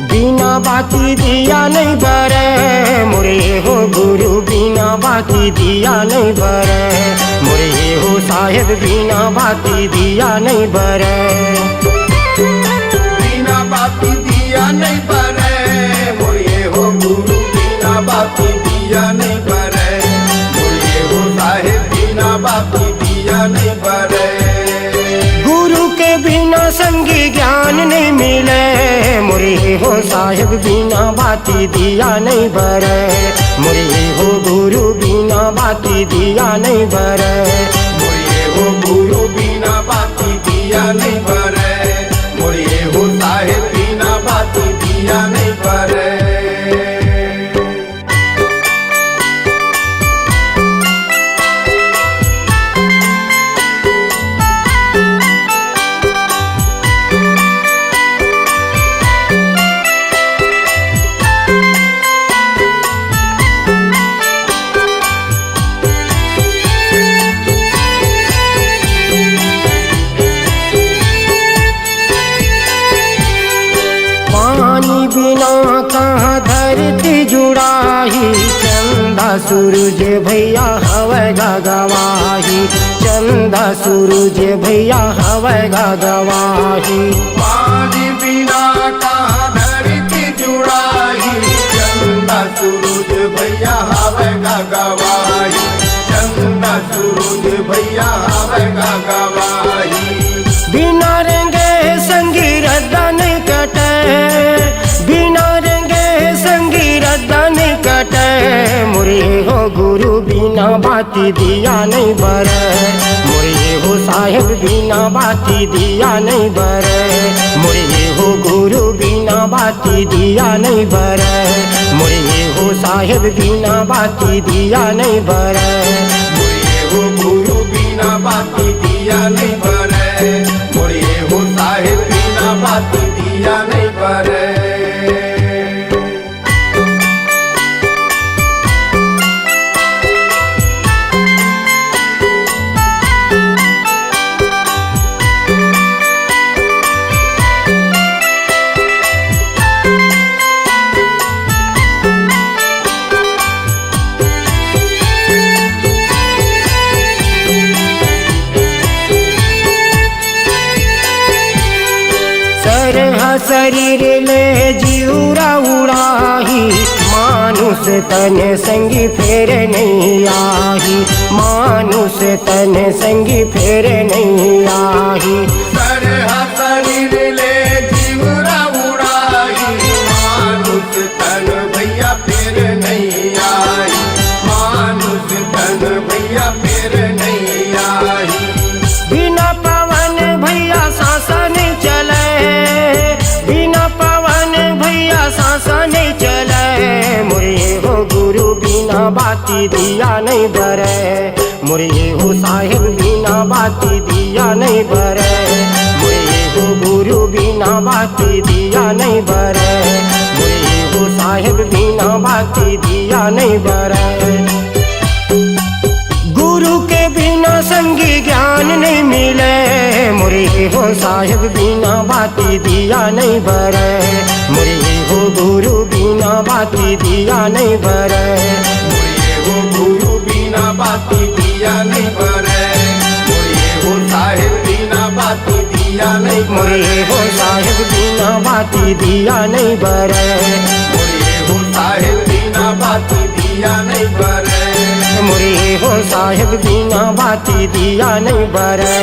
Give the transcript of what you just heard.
बिना बाती दिया नहीं बरे मोरे हो गुरु, बिना बाती दिया नहीं बरे मोरे हो साहेब, बिना बाती दिया नहीं बरे। बिना बाती दिया नहीं बरे मोरे हो गुरु, बिना बाती दिया नहीं बरे मोरे हो साहेब, बिना बाती दिया नहीं बरे। गुरु के बिना संगी ज्ञान नहीं मिले मोरे हो साहेब, बिना बाती दिया नहीं बरे मोरे हो गुरु, बिना बाती दिया नहीं बरे मोरे हो गुरु, बिना बाती दिया नहीं बरे मोरे हो साहेब, बिना बाती दिया नहीं बरे। बिना कहाँ धरती जुड़ाही, चंदा सूरज भैया हवे गवाही, चंदा सूरज भैया हवे गवाही। पानी बिना कहाँ धरती जुड़ाही, चंदा सूरज भैया हवे गवाही, चंदा सूरज भैया हवे गवाही। बिना रंगे संगी रद्दा नहीं कटे, बिना रंगे संगी रद्दा नहीं कटे मोरे हो गुरु, बिना बाती दिया नहीं बरे मोरे हो साहेब, बिना बाती दिया नहीं बरे मोरे हो गुरु, बिना बाती दिया नहीं बरे मोरे हो साहेब, बिना बाती दिया नहीं बरे मोरे हो गुरु, बिना बाती दिया नहीं बरे मोरे हो साहेब, बिना बाती दिया नहीं बरे। शरीर ले जीवरा उड़ाही, मानुष तन संगी फेर नहीं आही, मानुष तन संगी फेर नहीं आही। शरीर ले जीवरा उड़ाही, मानुष तन भैया फेर नहीं आई, मानुष तन भैया फेर नहीं आई। बिना पवन भैया सांसा नहीं चले, बिना पवन भैया सांसा नहीं चले मोरे हो गुरु, बिना बाती दिया नहीं बरे मोरे हो साहेब, बिना बाती दिया नहीं बरे मोरे हो गुरु, बिना बाती दिया नहीं बरे मोरे हो साहेब, बिना बाती दिया नहीं बरे। गुरु के बिना संगी ज्ञान नहीं मिले मोरे हो साहेब, बिना बाती दिया नहीं बरे मोरे हो गुरु, बिना बाती दिया नहीं बरे मोरे हो गुरु, बिना बाती दिया नहीं बरे मोरे हो साहेब, बिना बाती दिया नहीं मोरे हो साहेब, बिना बाती दिया नहीं बरे मोरे हो साहेब, बिना बाती दिया नहीं बरे मोरे हो साहेब, बिना बाती दिया नहीं बरे।